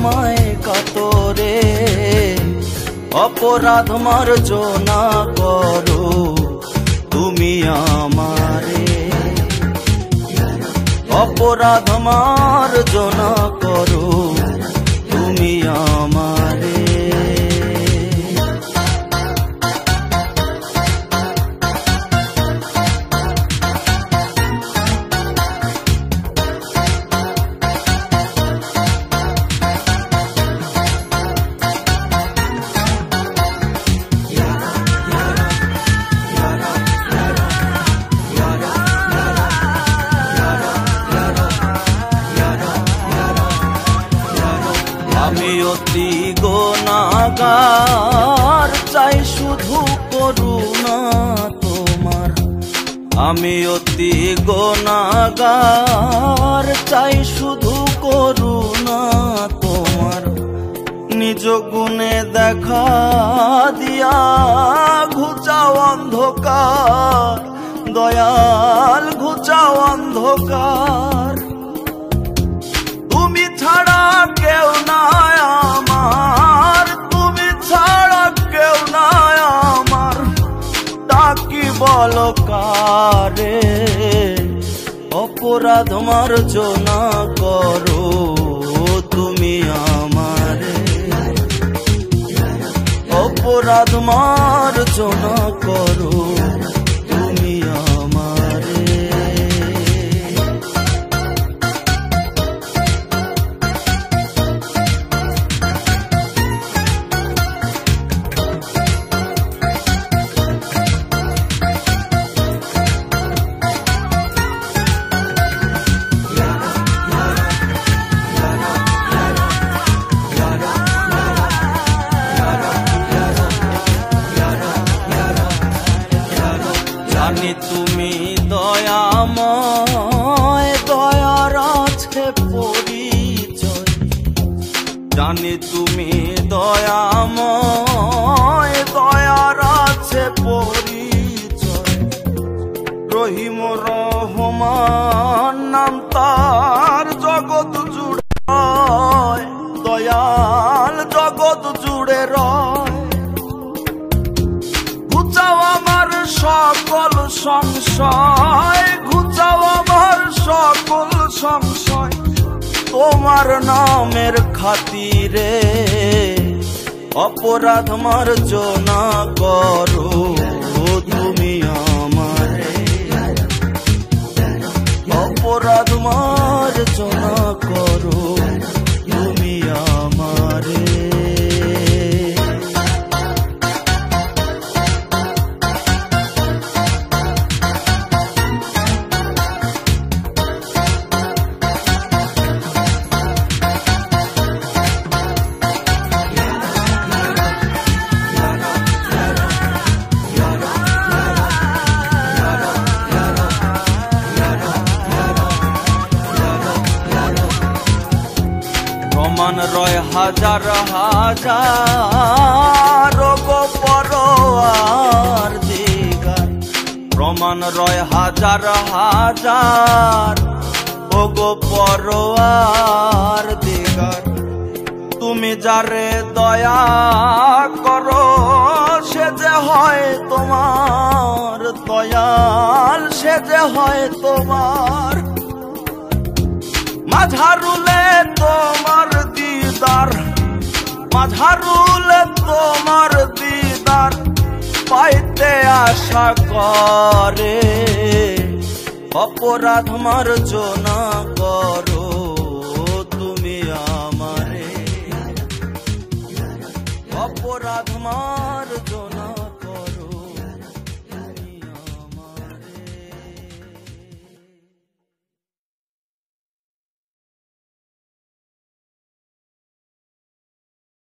আমায় কাতরে, অপরাধ মার্জনা করো তুমি আমারে, অপরাধ মার্জনা করো তুমি আমারে। আমি অতি গুনাহগার, চাই শুধু করুণা তোমার। আমি অতি গুনাহগার, চাই শুধু করুণা তোমার। নিজ গুণে দেখা দিয়া ঘুচাও অন্ধকার, দয়াল ঘুচাও অন্ধকার। তুমি ছাড়া কেউ নাই আমার, তুমি ছাড়া কেউ নাই আমার, ডাকি বলো কারে। অপরাধ মার্জনা করো তুমি আমারে, অপরাধ মার্জনা করো তুমি আমারে। জানি তুমি দয়াময়, দয়ার আছে পরিচয়। জানি তুমি দয়াময়, দয়ার আছে পরিচয়। রহিম রহমান নাম তার, জগৎ জুড়ে রয়, দয়াল জগৎ জুড়ে রয়। ঘুচাও আমার সকল সংশয়, ঘুচাও আমার সকল সংশয়। তোমার নামের খাতিরে অপরাধ মার্জনা করো তুমি আমারে, অপরাধ মার্জনা করো তুমি আমারে। প্রমাণ রয় হাজার হাজার গো পরোয়ার দিগার, প্রমাণ রয় হাজার হাজার ও গো পরোয়ার দিগার। তুমি যারে দয়া করো সে যে হয় তোমার, দয়াল সে যে হয় তোমার। মাঝারুলে তোমার দিদার, মাঝারুলে তোমার দিদার পাইতে আশা করে। অপরাধ মার্জনা করো